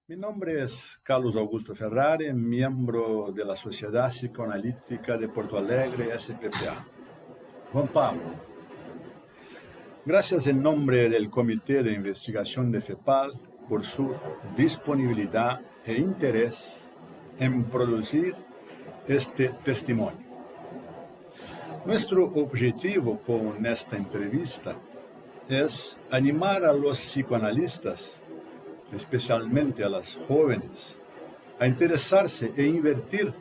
Mi nombre es Carlos Augusto Ferrari, miembro de la Sociedad Psicoanalítica de Porto Alegre, SPPA. Juan Pablo, gracias en nombre del Comité de Investigación de FEPAL por su disponibilidad e interés en producir este testimonio. Nuestro objetivo con esta entrevista es animar a los psicoanalistas, especialmente a las jóvenes, a interesarse e invertir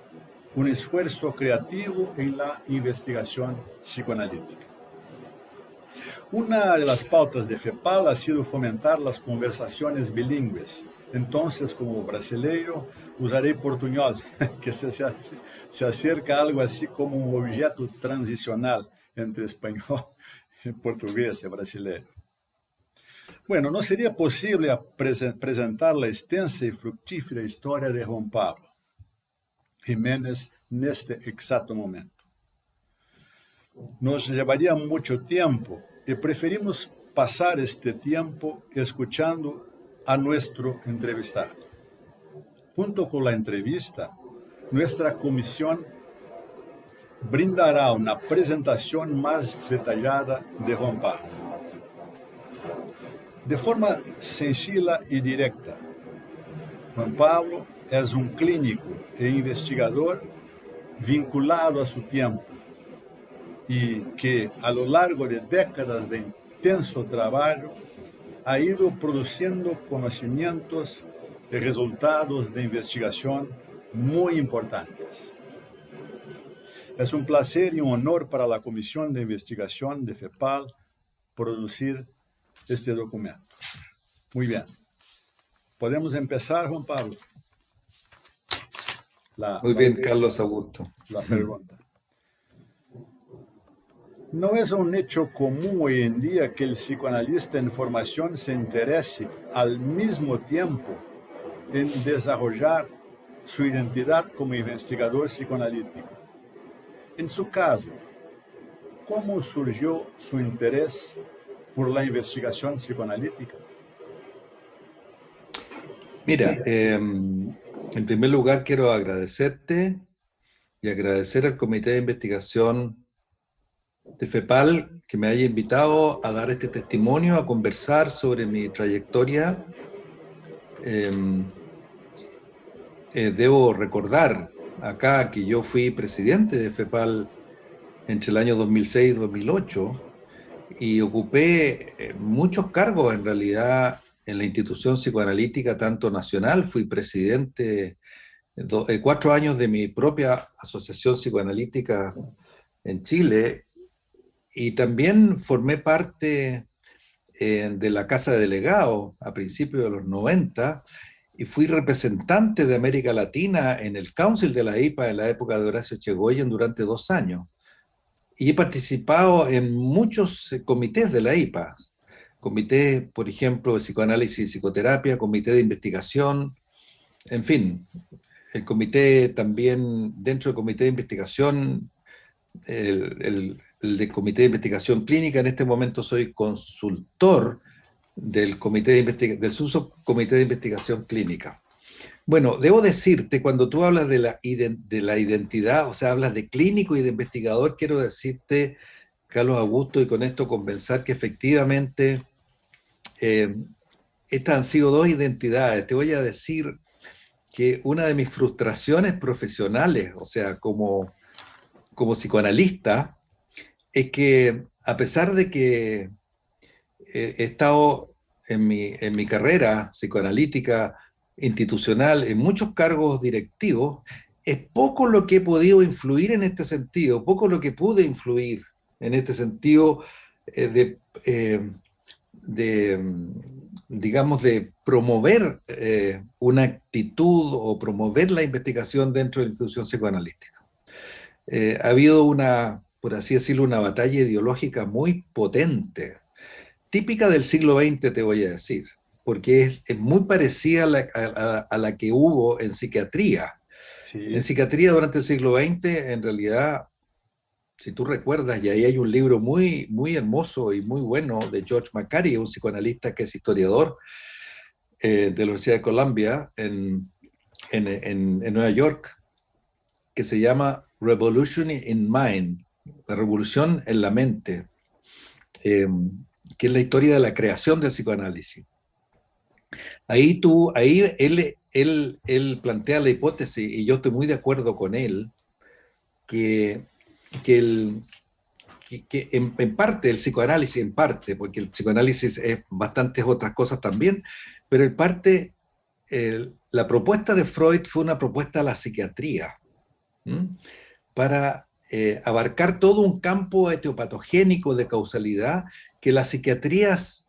un esfuerzo creativo en la investigación psicoanalítica. Una de las pautas de FEPAL ha sido fomentar las conversaciones bilingües. Entonces, como brasileiro, usaré portuñol, que se acerca a algo así como un objeto transicional entre español, portugués y brasileiro. Bueno, no sería posible presentar la extensa y fructífera historia de Juan Pablo Jiménez en este exacto momento. Nos llevaría mucho tiempo y preferimos pasar este tiempo escuchando a nuestro entrevistado. Junto con la entrevista, nuestra comisión brindará una presentación más detallada de Juan Pablo. De forma sencilla y directa, Juan Pablo es un clínico e investigador vinculado a su tiempo y que a lo largo de décadas de intenso trabajo ha ido produciendo conocimientos y resultados de investigación muy importantes. Es un placer y un honor para la Comisión de Investigación de FEPAL producir este documento. Muy bien. ¿Podemos empezar, Juan Pablo? Muy bien, Carlos Augusto. La pregunta. ¿No es un hecho común hoy en día que el psicoanalista en formación se interese al mismo tiempo en desarrollar su identidad como investigador psicoanalítico? En su caso, ¿cómo surgió su interés por la investigación psicoanalítica? Mira, en primer lugar quiero agradecerte y agradecer al Comité de Investigación de FEPAL que me haya invitado a dar este testimonio, a conversar sobre mi trayectoria. Debo recordar acá que yo fui presidente de FEPAL entre el año 2006 y 2008 y ocupé muchos cargos en realidad en la institución psicoanalítica, tanto nacional, fui presidente 4 años de mi propia asociación psicoanalítica en Chile y también formé parte de la Casa de Delegados a principios de los 90 y fui representante de América Latina en el Council de la IPA en la época de Horacio Echegoyen durante 2 años. Y he participado en muchos comités de la IPA, comités, por ejemplo, de psicoanálisis y psicoterapia, comité de investigación, en fin, el comité también, dentro del comité de investigación, el de comité de investigación clínica, en este momento soy consultor del del subcomité de investigación clínica. Bueno, debo decirte, cuando tú hablas de la identidad, o sea, hablas de clínico y de investigador, quiero decirte, Carlos Augusto, y con esto convencer que efectivamente estas han sido 2 identidades. Te voy a decir que una de mis frustraciones profesionales, o sea, como psicoanalista, es que a pesar de que he estado en mi carrera psicoanalítica institucional en muchos cargos directivos, es poco lo que he podido influir en este sentido, poco lo que pude influir en este sentido digamos, de promover una actitud o promover la investigación dentro de la institución psicoanalítica. Ha habido por así decirlo, una batalla ideológica muy potente, típica del siglo XX, te voy a decir, porque es muy parecida a la que hubo en psiquiatría. Sí. En psiquiatría durante el siglo XX, en realidad, si tú recuerdas, y ahí hay un libro muy, muy hermoso y muy bueno de George McCarry, un psicoanalista que es historiador, de la Universidad de Columbia en Nueva York, que se llama Revolution in Mind, la revolución en la mente, que es la historia de la creación del psicoanálisis. Ahí él plantea la hipótesis, y yo estoy muy de acuerdo con él, que en parte el psicoanálisis, en parte, porque el psicoanálisis es bastantes otras cosas también, pero en parte la propuesta de Freud fue una propuesta a la psiquiatría, para abarcar todo un campo etiopatogénico de causalidad que las psiquiatrías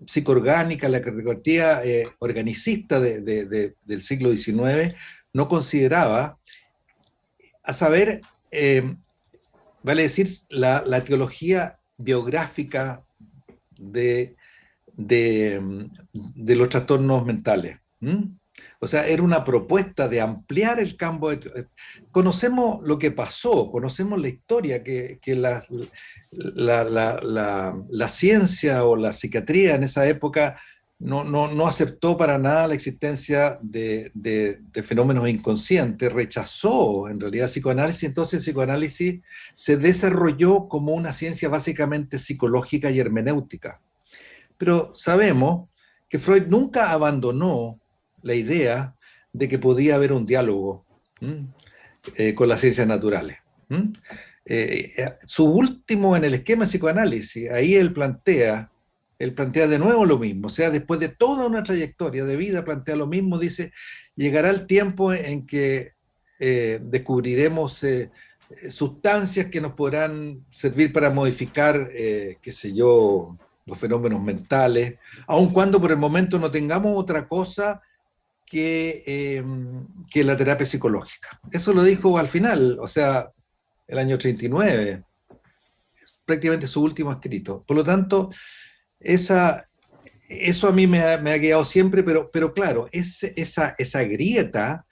psicoorgánicas, la psiquiatría organicista del siglo XIX no consideraba, a saber, vale decir, la etiología biográfica de los trastornos mentales. O sea, era una propuesta de ampliar el campo. Conocemos lo que pasó, conocemos la historia, que la ciencia o la psiquiatría en esa época no aceptó para nada la existencia de fenómenos inconscientes, rechazó en realidad el psicoanálisis. Entonces el psicoanálisis se desarrolló como una ciencia básicamente psicológica y hermenéutica. Pero sabemos que Freud nunca abandonó la idea de que podía haber un diálogo con las ciencias naturales. Su último en el esquema de psicoanálisis, ahí él plantea de nuevo lo mismo, o sea, después de toda una trayectoria de vida, plantea lo mismo, dice, llegará el tiempo en que descubriremos sustancias que nos podrán servir para modificar, qué sé yo, los fenómenos mentales, aun cuando por el momento no tengamos otra cosa que la terapia psicológica. Eso lo dijo al final, o sea, el año 39, prácticamente su último escrito. Por lo tanto, eso a mí me ha quedado siempre, pero claro, esa grieta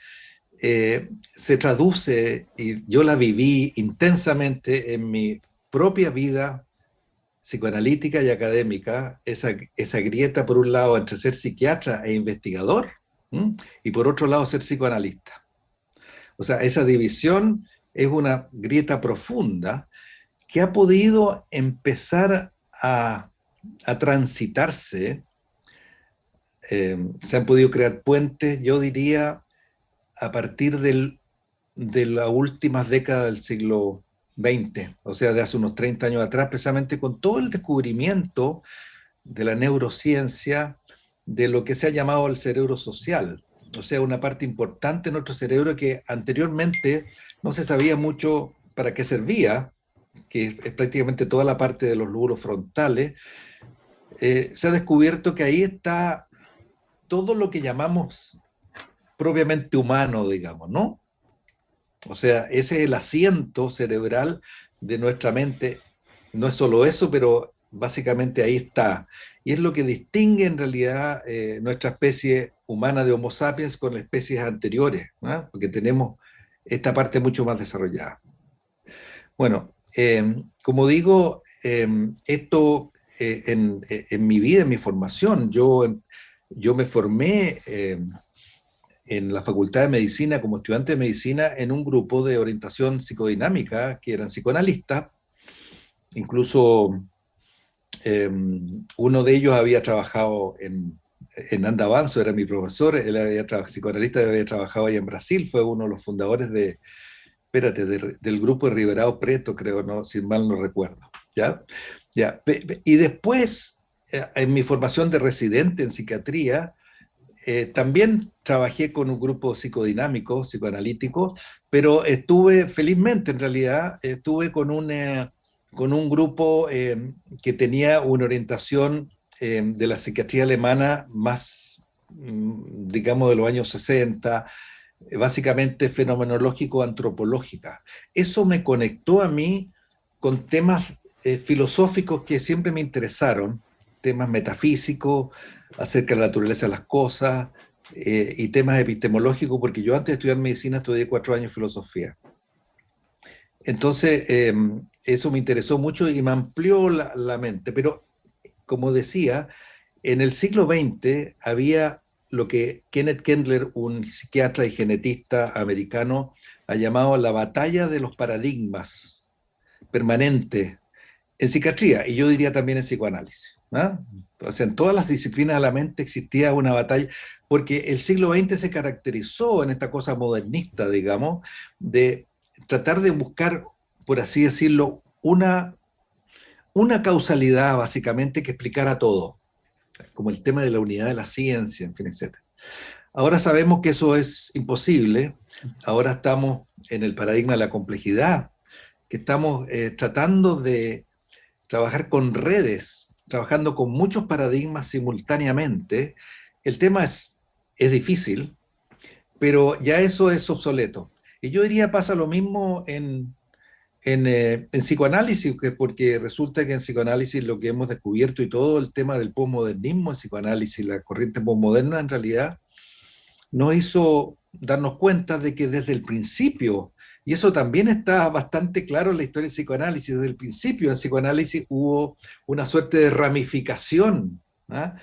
se traduce, y yo la viví intensamente en mi propia vida psicoanalítica y académica, esa grieta por un lado entre ser psiquiatra e investigador, y por otro lado ser psicoanalista. O sea, esa división es una grieta profunda que ha podido empezar a transitarse. Se han podido crear puentes, yo diría, a partir de las últimas décadas del siglo XX, o sea, de hace unos 30 años atrás, precisamente con todo el descubrimiento de la neurociencia, de lo que se ha llamado el cerebro social, o sea, una parte importante de nuestro cerebro que anteriormente no se sabía mucho para qué servía, que es prácticamente toda la parte de los lóbulos frontales. Se ha descubierto que ahí está todo lo que llamamos propiamente humano, digamos, ¿no? O sea, ese es el asiento cerebral de nuestra mente. No es solo eso, pero básicamente ahí está. Y es lo que distingue en realidad nuestra especie humana de Homo sapiens con las especies anteriores, ¿no? Porque tenemos esta parte mucho más desarrollada. Bueno, como digo, esto en mi vida, en mi formación, yo me formé en la Facultad de Medicina como estudiante de medicina en un grupo de orientación psicodinámica que eran psicoanalistas. Incluso uno de ellos había trabajado en Andavanzo, era mi profesor, él había psicoanalista, había trabajado ahí en Brasil, fue uno de los fundadores del grupo de Ribeirão Preto, creo, no, si mal no recuerdo. ¿Ya? Y después, en mi formación de residente en psiquiatría, también trabajé con un grupo psicodinámico, psicoanalítico, pero felizmente en realidad, estuve con un grupo que tenía una orientación de la psiquiatría alemana más, digamos, de los años 60, básicamente fenomenológico-antropológica. Eso me conectó a mí con temas filosóficos que siempre me interesaron, temas metafísicos, acerca de la naturaleza de las cosas, y temas epistemológicos, porque yo antes de estudiar medicina estudié 4 años filosofía. Entonces, eso me interesó mucho y me amplió la mente. Pero, como decía, en el siglo XX había lo que Kenneth Kendler, un psiquiatra y genetista americano, ha llamado la batalla de los paradigmas permanente en psiquiatría, y yo diría también en psicoanálisis, ¿no? O sea, en todas las disciplinas de la mente existía una batalla, porque el siglo XX se caracterizó en esta cosa modernista, digamos, de tratar de buscar, por así decirlo, una causalidad básicamente que explicara todo, como el tema de la unidad de la ciencia, en fin, etc. Ahora sabemos que eso es imposible, ahora estamos en el paradigma de la complejidad, que estamos tratando de trabajar con redes, trabajando con muchos paradigmas simultáneamente. El tema es difícil, pero ya eso es obsoleto. Y yo diría pasa lo mismo en psicoanálisis, porque resulta que en psicoanálisis lo que hemos descubierto y todo el tema del posmodernismo en psicoanálisis, la corriente posmoderna en realidad, nos hizo darnos cuenta de que desde el principio, y eso también está bastante claro en la historia del psicoanálisis, desde el principio en psicoanálisis hubo una suerte de ramificación, ¿ah?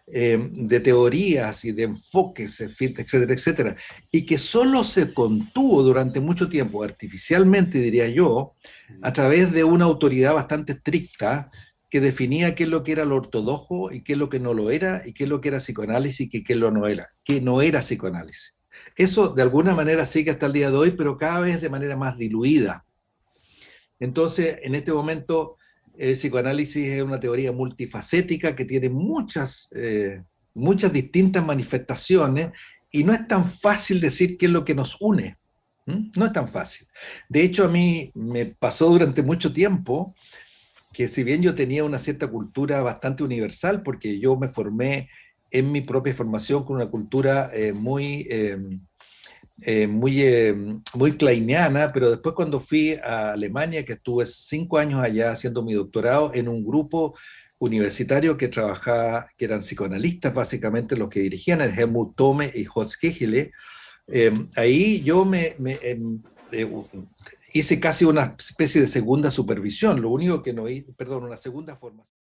De teorías y de enfoques, etcétera, etcétera, y que solo se contuvo durante mucho tiempo, artificialmente diría yo, a través de una autoridad bastante estricta que definía qué es lo que era lo ortodoxo y qué es lo que no lo era, y qué es lo que era psicoanálisis y qué es lo no era, que no era psicoanálisis. Eso de alguna manera sigue hasta el día de hoy, pero cada vez de manera más diluida. Entonces, en este momento, el psicoanálisis es una teoría multifacética que tiene muchas distintas manifestaciones y no es tan fácil decir qué es lo que nos une. No es tan fácil. De hecho, a mí me pasó durante mucho tiempo que si bien yo tenía una cierta cultura bastante universal, porque yo me formé en mi propia formación con una cultura muy kleiniana, pero después cuando fui a Alemania, que estuve 5 años allá haciendo mi doctorado en un grupo universitario que trabajaba, que eran psicoanalistas básicamente los que dirigían, el Helmut Thome y Horst Kegele, ahí yo hice casi una especie de segunda supervisión, lo único que no hice, perdón, una segunda formación.